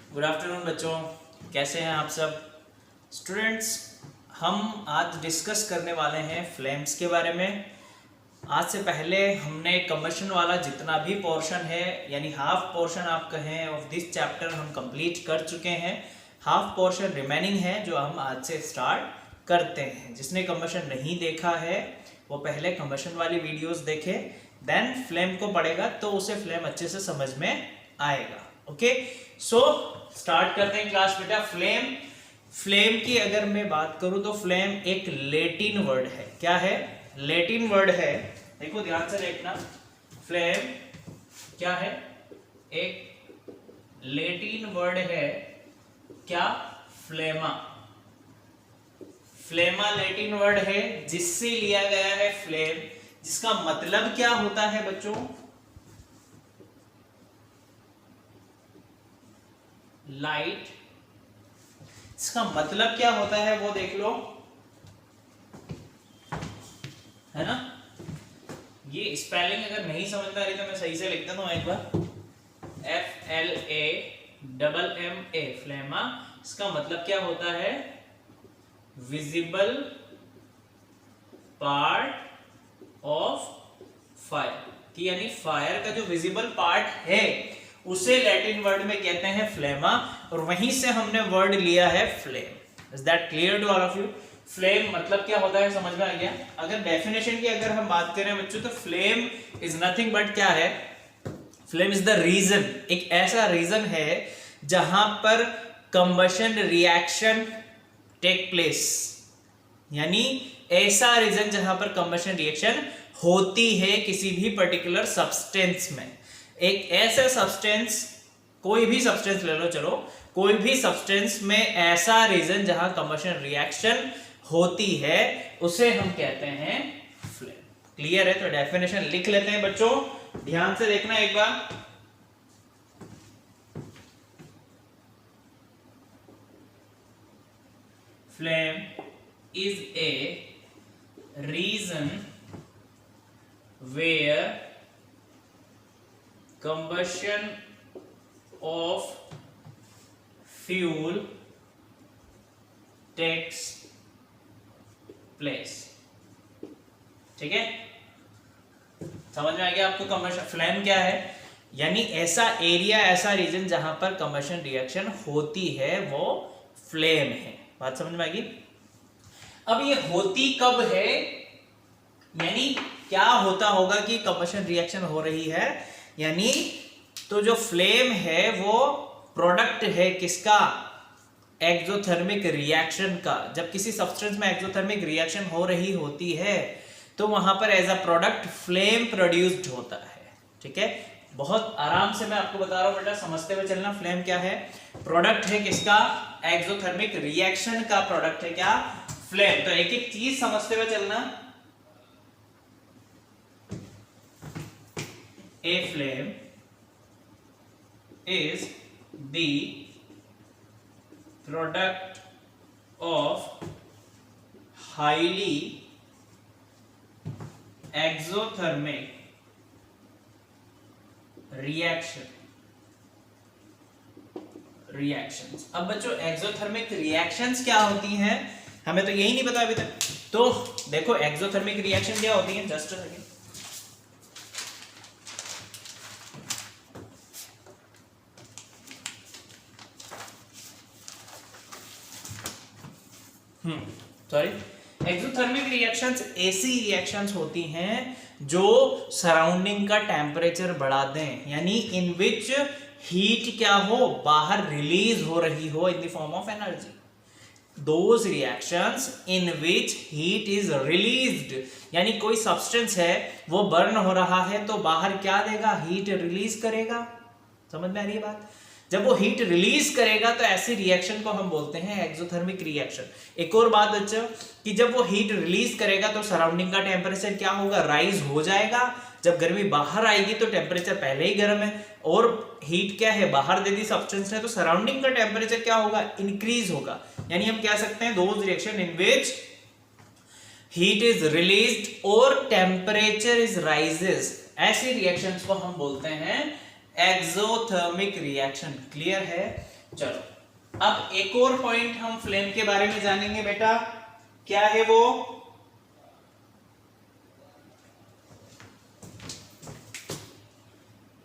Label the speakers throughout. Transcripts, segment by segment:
Speaker 1: Good afternoon बच्चों, कैसे हैं आप सब स्टूडेंट्स। हम आज डिस्कस करने वाले हैं फ्लेम्स के बारे में। आज से पहले हमने कंबशन वाला जितना भी पोर्शन है यानी हाफ पोर्शन आप कहें ऑफ दिस चैप्टर हम कंप्लीट कर चुके हैं। हाफ पोर्शन रिमेनिंग है जो हम आज से स्टार्ट करते हैं। जिसने कंबशन नहीं देखा है वो पहले कंबशन वाली वीडियोस देखे, देन फ्लेम को पढ़ेगा तो उसे फ्लेम अच्छे से समझ में आएगा। ओके, सो स्टार्ट करते हैं क्लास बेटा। फ्लेम की अगर मैं बात करूं तो फ्लेम एक लैटिन वर्ड है। क्या है? लैटिन वर्ड है। देखो ध्यान से देखना, फ्लेम क्या है? एक लैटिन वर्ड है। क्या? फ्लेमा। फ्लेमा लैटिन वर्ड है जिससे लिया गया है फ्लेम, जिसका मतलब क्या होता है बच्चों? लाइट। इसका मतलब क्या होता है वो देख लो, है ना। ये स्पेलिंग अगर नहीं समझ में आ रही तो मैं सही से लिख देता हूं एक बार। FLAMMA, फ्लेमा। इसका मतलब क्या होता है? Visible part of fire. कि यानी फायर का जो विजिबल पार्ट है उसे लैटिन वर्ड में कहते हैं फ्लेमा, और वहीं से हमने वर्ड लिया है flame. Is that clear to all of you? Flame मतलब क्या होता है समझ में आ गया? अगर डेफिनेशन की अगर हम बात करें बच्चों तो फ्लेम इज नथिंग बट क्या है? फ्लेम इज द रीजन, एक ऐसा रीजन है जहां पर कंबशन रिएक्शन टेक प्लेस। यानी ऐसा रीजन जहां पर कंबशन रिएक्शन होती है किसी भी पर्टिकुलर सब्सटेंस में। एक ऐसा सब्सटेंस, कोई भी सब्सटेंस ले लो, चलो कोई भी सब्सटेंस में ऐसा रीजन जहां कंबशन रिएक्शन होती है उसे हम कहते हैं फ्लेम। क्लियर है? तो डेफिनेशन लिख लेते हैं बच्चों, ध्यान से देखना एक बार। Flame is a reason where combustion of fuel takes place। ठीक है, समझ में आ गया आपको? कंबशन फ्लेम क्या है? यानी ऐसा एरिया, ऐसा रीजन जहां पर कंबशन रिएक्शन होती है वो फ्लेम है। बात समझ में आ गई? अब ये होती कब है, यानी क्या होता होगा कि कंबशन रिएक्शन हो रही है, यानी तो जो फ्लेम है वो प्रोडक्ट है किसका? एक्सोथर्मिक रिएक्शन का। जब किसी सब्सटेंस में एक्सोथर्मिक रिएक्शन हो रही होती है तो वहां पर as a product flame produced होता है। ठीक है, बहुत आराम से मैं आपको बता रहा हूं बेटा, समझते हुए चलना। फ्लेम क्या है? प्रोडक्ट है किसका? एक्सोथर्मिक रिएक्शन का प्रोडक्ट है क्या? फ्लेम। तो एक एक चीज समझते हुए चलना। ए flame is the product of highly exothermic reactions. अब बच्चों एक्सोथर्मिक रिएक्शंस क्या होती हैं हमें तो यही नहीं पता अभी तक। तो देखो एक्सोथर्मिक रिएक्शन क्या होती है, just a second. Sorry, exothermic reactions ऐसी रिएक्शंस होती हैं जो सराउंडिंग का टेम्परेचर बढ़ा दें, यानी इन विच हीट क्या हो, बाहर रिलीज हो रही हो in the form of energy. Those reactions in which heat is released, यानी कोई सब्सटेंस है वो बर्न हो रहा है तो बाहर क्या देगा? हीट रिलीज करेगा। समझ में आ रही है बात? जब वो हीट रिलीज करेगा तो ऐसी रिएक्शन को हम बोलते हैं एक्सोथर्मिक रिएक्शन। एक और बात बच्चों कि जब वो हीट रिलीज करेगा तो सराउंडिंग का टेम्परेचर क्या होगा? राइज हो जाएगा। जब गर्मी बाहर आएगी तो टेम्परेचर पहले ही गर्म है और हीट क्या है? बाहर दे दी सब्सटेंस ने, तो सराउंडिंग का टेम्परेचर क्या होगा? इंक्रीज होगा। यानी हम कह सकते हैं those reaction in which heat is released और टेम्परेचर इज राइजेस, ऐसी रिएक्शंस को हम बोलते हैं एक्सोथर्मिक रिएक्शन। क्लियर है? चलो अब एक और पॉइंट हम फ्लेम के बारे में जानेंगे बेटा, क्या है वो?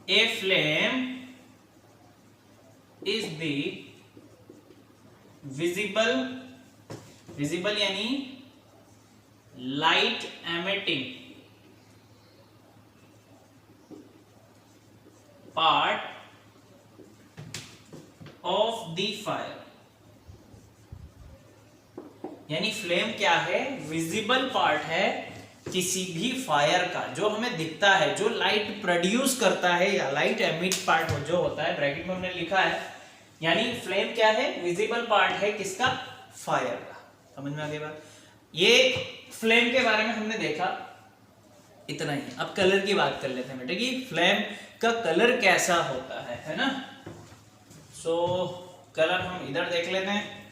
Speaker 1: A flame is the visible यानी light emitting part of the fire. यानी फ्लेम क्या है? विजिबल पार्ट है किसी भी फायर का, जो हमें दिखता है, जो लाइट प्रोड्यूस करता है या लाइट एमिट पार्ट जो होता है, ब्रैकेट में हमने लिखा है। यानी फ्लेम क्या है? विजिबल पार्ट है किसका? फायर का। समझ में आ गई बात? ये फ्लेम के बारे में हमने देखा, इतना ही। अब कलर की बात कर लेते हैं बेटे कि फ्लेम का कलर कैसा होता है ना। सो कलर हम इधर देख लेते हैं।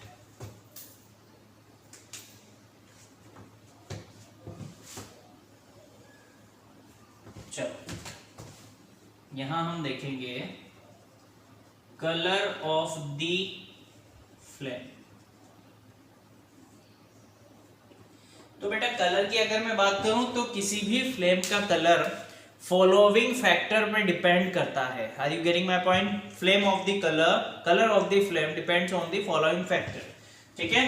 Speaker 1: चलो यहां हम देखेंगे कलर ऑफ द फ्लेम। तो बेटा कलर की अगर मैं बात करूं तो किसी भी फ्लेम का कलर फॉलोइंग फैक्टर पे डिपेंड करता है। Are you getting my point? Flame of the colour of the flame depends on the following factor. ठीक है,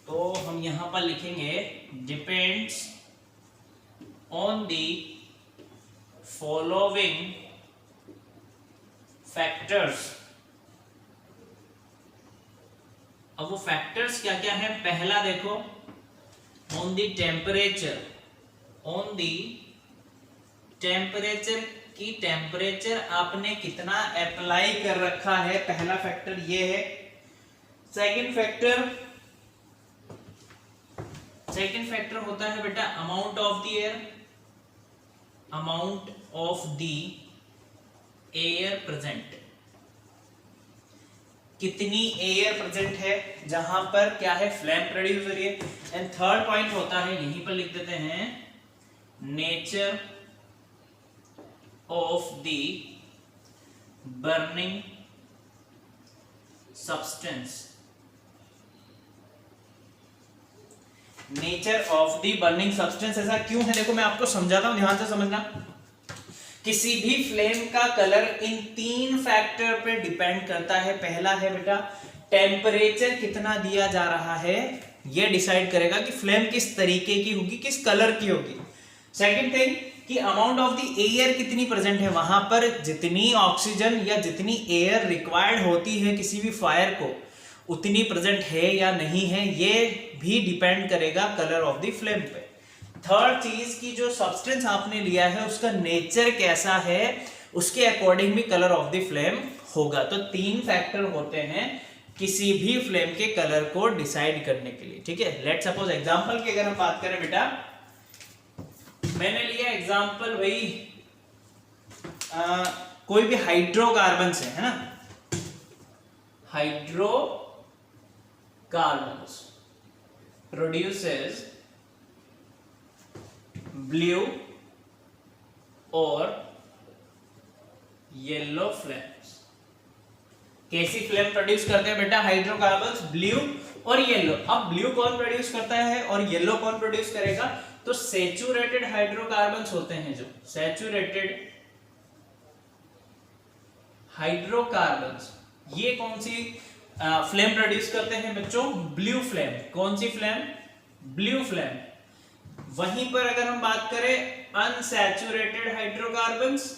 Speaker 1: तो हम यहां पर लिखेंगे depends on the following factors. अब वो फैक्टर्स क्या क्या है? पहला देखो, on the temperature. On the temperature की टेम्परेचर आपने कितना अप्लाई कर रखा है, पहला फैक्टर ये है। सेकंड फैक्टर होता है बेटा amount of the air. Amount of the air present, कितनी एयर प्रेजेंट है जहां पर क्या है? फ्लेम प्रोड्यूस हो रही है। एंड थर्ड पॉइंट होता है, यहीं पर लिख देते हैं, nature of the burning substance. Nature of the burning substance ऐसा क्यों है? देखो मैं आपको समझाता हूं, ध्यान से समझना। किसी भी फ्लेम का कलर इन तीन फैक्टर पे डिपेंड करता है। पहला है बेटा टेम्परेचर कितना दिया जा रहा है, यह डिसाइड करेगा कि फ्लेम किस तरीके की होगी, किस कलर की होगी। सेकंड थिंग कि अमाउंट ऑफ द एयर कितनी प्रेजेंट है, वहां पर जितनी ऑक्सीजन या जितनी एयर रिक्वायर्ड होती है किसी भी फायर को, उतनी प्रेजेंट है या नहीं है, ये भी डिपेंड करेगा कलर ऑफ द फ्लेम पे। थर्ड चीज की जो सब्सटेंस आपने लिया है उसका नेचर कैसा है, उसके अकॉर्डिंग भी कलर ऑफ द फ्लेम होगा। तो तीन फैक्टर होते हैं किसी भी फ्लेम के कलर को डिसाइड करने के लिए। ठीक है, लेट्स सपोज एग्जांपल की अगर हम बात करें बेटा, मैंने लिया एग्जांपल वही कोई भी हाइड्रोकार्बन से, है ना। हाइड्रोकार्बन्स प्रोड्यूसेस ब्लू और येलो फ्लेम्स। कैसी फ्लेम प्रोड्यूस करते हैं बेटा हाइड्रोकार्बन्स? ब्लू और येलो। अब ब्लू कौन प्रोड्यूस करता है और येलो कौन प्रोड्यूस करेगा? तो सैचुरेटेड हाइड्रोकार्बन्स होते हैं, जो सैचुरेटेड हाइड्रोकार्बन्स, ये कौन सी फ्लेम प्रोड्यूस करते हैं बच्चों? Blue flame. कौन सी फ्लेम? Blue flame. वहीं पर अगर हम बात करें unsaturated hydrocarbons,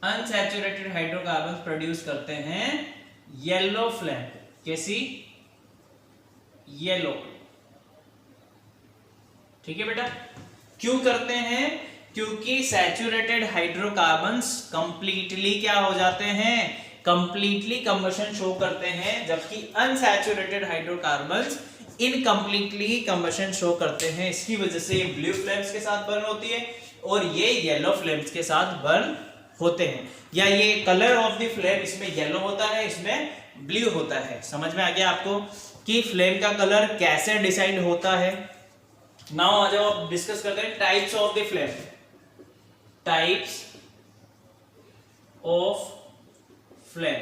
Speaker 1: unsaturated hydrocarbons produce करते हैं येलो फ्लेम। कैसी? येलो। ठीक है बेटा, क्यों करते हैं? क्योंकि सैचुरेटेड हाइड्रोकार्बन्स कंप्लीटली क्या हो जाते हैं? कंप्लीटली कंबशन शो करते हैं, जबकि unsaturated hydrocarbons incompletely combustion show करते हैं। इसकी वजह से ये ब्लू फ्लेम्स के साथ बर्न होती है और ये येलो फ्लेम्स के साथ बर्न होते हैं। या ये कलर ऑफ द फ्लेम, इसमें येलो होता है, इसमें ब्लू होता है। समझ में आ गया आपको कि फ्लेम का कलर कैसे डिसाइड होता है? नाउ आ जाओ डिस्कस करते हैं types of the flame. Types of flame.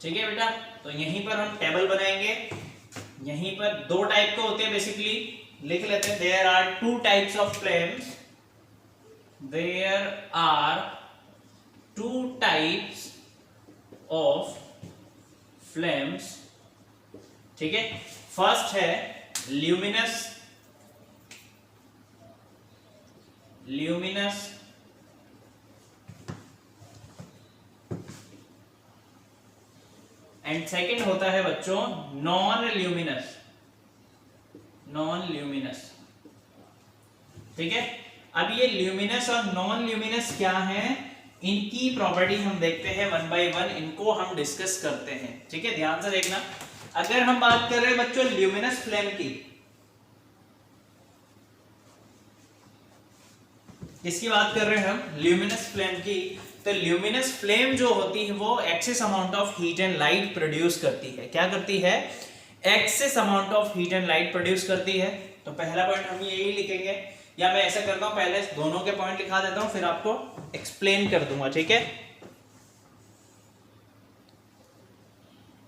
Speaker 1: ठीक है बेटा, तो यहीं पर हम टेबल बनाएंगे। यहीं पर दो टाइप के होते हैं बेसिकली, लिख लेते हैं। There are two types of flames, there are two types of flames. ठीक है, फर्स्ट है ल्यूमिनस एंड सेकंड होता है बच्चों नॉन ल्यूमिनस। ठीक है, अब ये ल्यूमिनस और नॉन ल्यूमिनस क्या है, इनकी प्रॉपर्टी हम देखते हैं वन बाय वन, इनको हम डिस्कस करते हैं। ठीक है, ध्यान से देखना। अगर हम बात कर रहे हैं बच्चों ल्यूमिनस फ्लेम की, किसकी बात कर रहे हैं हम, ल्यूमिनस फ्लेम की। तो ल्यूमिनस फ्लेम जो होती है वो excess amount of heat and light produce करती है। क्या करती है, excess amount of heat and light produce करती है। तो पहला पॉइंट हम यही लिखेंगे, या मैं ऐसा करता हूं पहले दोनों के पॉइंट लिखा देता हूं, फिर आपको एक्सप्लेन कर दूंगा। ठीक है,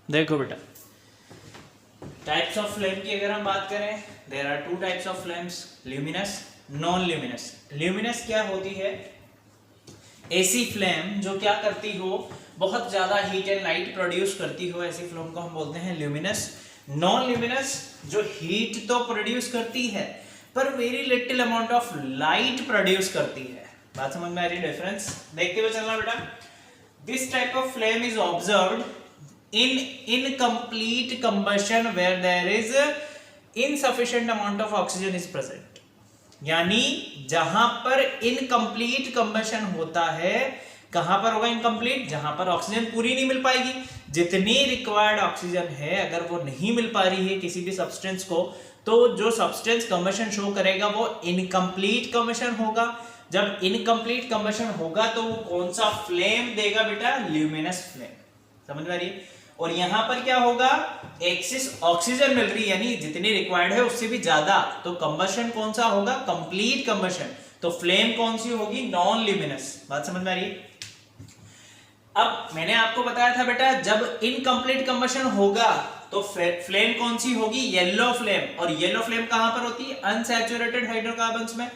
Speaker 1: देखो बेटा, टाइप्स ऑफ फ्लेम की अगर हम बात करें, there are two types of flames, luminous, non luminous. Luminous क्या होती है, ऐसी फ्लेम जो क्या करती हो, बहुत ज्यादा हीट एंड लाइट प्रोड्यूस करती हो, ऐसी फ्लेम को हम बोलते हैं ल्यूमिनस। नॉन ल्यूमिनस जो हीट तो प्रोड्यूस करती है पर very little amount of light produce करती है। बात समझ में आ रही है, डिफरेंस देखते हुए चलना बेटा। This type of flame is observed in incomplete combustion where there is insufficient amount of oxygen is present। यानी जहां पर इनकम्प्लीट कंबशन होता है, कहां पर होगा इनकम्प्लीट, जहां पर ऑक्सीजन पूरी नहीं मिल पाएगी। जितनी रिक्वायर्ड ऑक्सीजन है अगर वो नहीं मिल पा रही है किसी भी सब्सटेंस को, तो जो सब्सटेंस कंबशन शो करेगा वो इनकम्प्लीट कंबशन होगा। जब इनकम्प्लीट कंबशन होगा तो वो कौन सा फ्लेम देगा बेटा, ल्यूमिनस फ्लेम। समझ में आ रही है। और यहां पर क्या होगा, एक्सेस ऑक्सीजन मिल रही है, यानी जितनी रिक्वायर्ड है उससे भी ज्यादा, तो कंबशन कौन सा होगा, कंप्लीट कंबशन। तो फ्लेम कौन सी होगी, नॉन ल्यूमिनस। बात समझ में आ रही है। अब मैंने आपको बताया था बेटा, जब इनकम्प्लीट कंबशन होगा तो फ्लेम कौन सी होगी, येलो फ्लेम। और येलो फ्लेम कहां पर होती है, अनसैचुरेटेड हाइड्रोकार्बन्स में।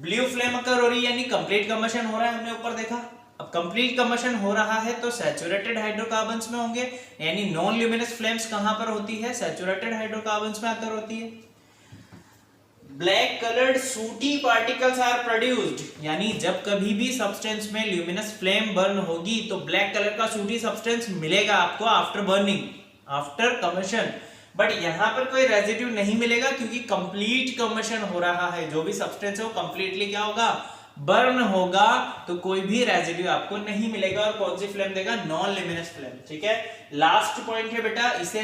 Speaker 1: ब्लू फ्लेम अकर हो रही है, यानी कंप्लीट कंबशन हो रहा है, हमने ऊपर देखा। अब कंप्लीट कंबशन हो रहा है तो सैचुरेटेड हाइड्रोकार्बन्स में होंगे, यानी नॉन ल्यूमिनस फ्लेम्स कहां पर होती है, सैचुरेटेड हाइड्रोकार्बन्स में आकर होती है। Black coloured sooty particles are produced, यानी जब कभी भी सब्सटेंस में ल्यूमिनस फ्लेम बर्न होगी तो ब्लैक कलर का सूटी सब्सटेंस मिलेगा आपको after burning, after combustion. But यहां पर कोई रेजिड्यू नहीं मिलेगा क्योंकि कंप्लीट कंबशन हो रहा है। जो भी सब्सटेंस है वो कंप्लीटली क्या होगा, बर्न होगा, तो कोई भी रेजिड्यू आपको नहीं मिलेगा। और कौन सी फ्लेम देगा, नॉन ल्यूमिनस फ्लेम। ठीक है, लास्ट पॉइंट है बेटा, इसे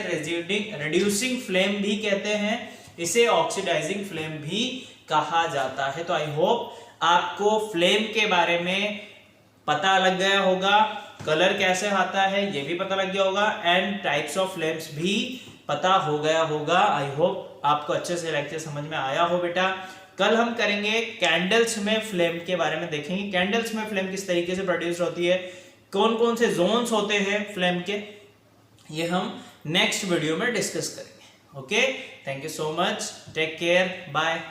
Speaker 1: रिड्यूसिंग फ्लेम भी कहते हैं, इसे ऑक्सीडाइजिंग फ्लेम भी कहा जाता है। तो आई होप आपको फ्लेम के बारे में पता लग गया होगा, कलर कैसे आता है ये भी पता लग गया होगा, एंड टाइप्स ऑफ फ्लेम्स भी पता हो गया होगा। आई होप आपको अच्छे से लेक्चर समझ में आया हो बेटा। कल हम करेंगे कैंडल्स में फ्लेम के बारे में, देखेंगे कैंडल्स में फ्लेम किस तरीके से प्रोड्यूस होती है, कौन कौन से जोन्स होते हैं फ्लेम के, ये हम नेक्स्ट वीडियो में डिस्कस करेंगे। Okay, thank you so much, take care, bye.